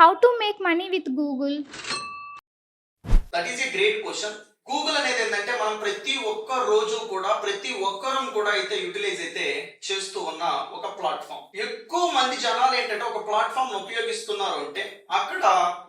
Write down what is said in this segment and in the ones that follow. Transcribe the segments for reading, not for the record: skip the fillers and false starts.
How to make money with Google? That is a great question. Google అనేది ఏంటంటే మనం ప్రతి ఒక్క రోజు కూడా ప్రతి ఒక్కరం కూడా అయితే యూటిలైజ్ అయితే చేస్తూ ఉన్న ఒక ప్లాట్ఫామ్. ఎక్కువ మంది జనాలు ఏంటంటే ఒక ప్లాట్ఫామ్ ఉపయోగిస్తున్నారు అంటే అక్కడ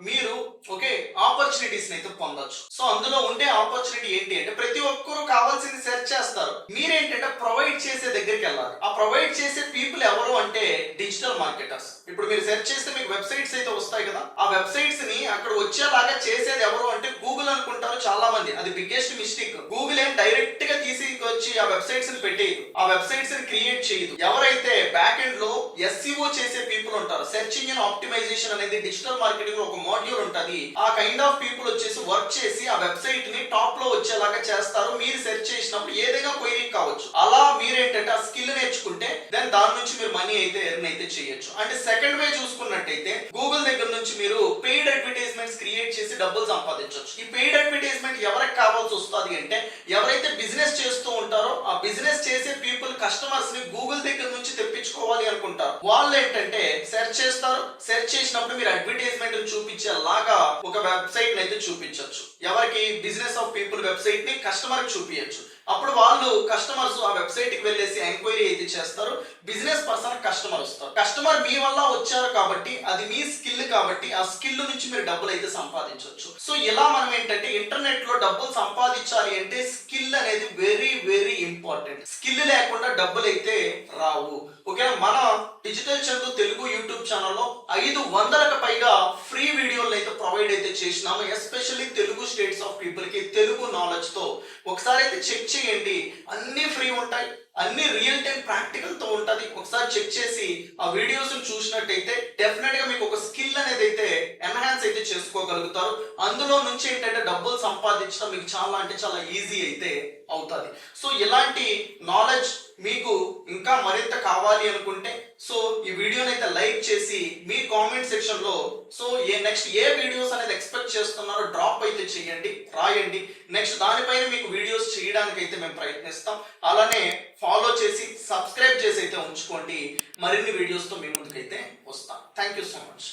మీరు ఒకే ఆపర్చునిటీస్ అయితే పొందొచ్చు. సో అందులో ఉండే ఆపర్చునిటీ ఏంటి అంటే ప్రతి ఒక్కరు కావాల్సింది సెర్చ్ చేస్తారు. మీరేంటంటే ప్రొవైడ్ చేసే దగ్గరికి వెళ్ళాలి. ఆ ప్రొవైడ్ చేసే పీపుల్ ఎవరు అంటే డిజిటల్ మార్కెటర్స్. ఇప్పుడు మీరు సెర్చ్ చేస్తే మీకు వెబ్సైట్స్ అయితే వస్తాయి కదా, ఆ వెబ్సైట్స్ ని అక్కడ వచ్చేలాగా చేసేది ఎవరు అంటే గూగుల్ అనుకుంటారు చాలా మంది. అది బిగ్గెస్ట్ మిస్టేక్. గూగుల్ ఏం డైరెక్ట్ గా తీసుకొచ్చి ఆ వెబ్సైట్స్ ని పెట్టేయదు, ఆ వెబ్సైట్స్ ని క్రియేట్ చేయదు. ఎవరైతే బ్యాక్ ఎండ్ లో SEO చేసే పీపుల్ ఉంటారు, సెర్చ్ ఇంజిన్ ఆప్టిమైజేషన్ అనేది డిజిటల్ మార్కెటింగ్ లో ఒక మాడ్యూల్ ఉంటది. ఆ కైండ్ ఆఫ్ పీపుల్ వచ్చేసి వర్క్ చేసి ఆ వెబ్సైట్ ని టాప్ లో వచ్చేలాగా చేస్తారు. మీరు సెర్చ్ చేసినప్పుడు ఏదైనా క్వైరీ కావచ్చు. అలా మీరేంటంటే ఆ స్కిల్ నేర్చుకుంటే దెన్ దాని నుంచి మీరు మనీ అయితే ఎర్న్ అయితే చేయొచ్చు. అంటే సెకండ్ వే చూసుకున్నట్టయితే గూగుల్ దగ్గర నుంచి మీరు పెయిడ్ అడ్వర్టైజ్మెంట్స్ క్రియేట్ చేసి డబ్బులు సంపాదించవచ్చు. ఈ పెయిడ్ అడ్వర్టైజ్మెంట్ ఎవరికి కావాల్సి వస్తుంది అంటే ఎవరైతే బిజినెస్ చేస్తూ ఉంటారో ఆ బిజినెస్ చేసే పీపుల్ కస్టమర్స్ ని గూగుల్ దగ్గర నుంచి తెప్పించుకోవాలి అనుకుంటారు. వాళ్ళు ఏంటంటే సెర్చ్ చేస్తారు. సెర్చ్ చేసినప్పుడు మీరు అడ్వర్టైజ్మెంట్ చూపించేలాగా ఒక వెబ్సైట్ అయితే చూపించవచ్చు. ఎవరికి బిజినెస్ ఆఫ్ పీపుల్ వెబ్సైట్ ని కస్టమర్ చూపించచ్చు. అప్పుడు వాళ్ళు కస్టమర్స్ ఆ వెబ్సైట్ కి వెళ్ళేసి ఎంక్వైరీ అయితే చేస్తారు. బిజినెస్ పర్సన్ కస్టమర్ వస్తారు. కస్టమర్ మీ వల్ల వచ్చారు కాబట్టి అది మీ స్కిల్ కాబట్టి ఆ స్కిల్ నుంచి మీరు డబ్బులు అయితే సంపాదించవచ్చు. సో ఇలా మనం ఏంటంటే ఇంటర్నెట్ లో డబ్బులు సంపాదించాలి అంటే స్కిల్ అనేది వెరీ వెరీ ఇంపార్టెంట్. స్కిల్ లేకుండా డబ్బులు అయితే రావు. ఓకేనా? మన డిజిటల్ చందు తెలుగు యూట్యూబ్ ఛానల్లో 500కు పైగా ఫ్రీ వీడియోలు అయితే ప్రొవైడ్ అయితే చేసినాము. Especially Telugu states of people కి తెలుగు నాలెడ్జ్ తో ఒకసారి అయితే చెక్ చేయండి. అన్ని ఫ్రీ ఉంటాయి, అన్ని రియల్ టైం ప్రాక్టికల్ తో ఉంటది. ఒకసారి చెక్ చేసి ఆ వీడియోస్ చూసినట్టయితే డెఫినెట్ గా మీకు ఒక స్కిల్ అనేది అయితే ఎన్హాన్స్ అయితే చేసుకోగలుగుతారు. అందులో నుంచి ఏంటంటే డబ్బులు సంపాదించడం మీకు చాలా అంటే చాలా ఈజీ అయితే అవుతుంది. సో ఇలాంటి నాలెడ్జ్ మీకు ఇంకా మరింత కావాలి అనుకుంటే సో ఈ వీడియోని అయితే లైక్ చేసి మీ కామెంట్ సెక్షన్ లో సో నెక్స్ట్ ఏ వీడియోస్ అనేది ఎక్స్పెక్ట్ చేస్తున్నారో డ్రాప్ అయితే చేయండి, రాయండి. నెక్స్ట్ దానిపైన మీకు వీడియోస్ చేయడానికి అయితే మేము ప్రయత్నిస్తాం. అలానే ఫాలో చేసి సబ్స్క్రైబ్ చేసి అయితే ఉంచుకోండి. మరిన్ని వీడియోస్తో మీ ముందుకైతే వస్తాం. Thank you so much.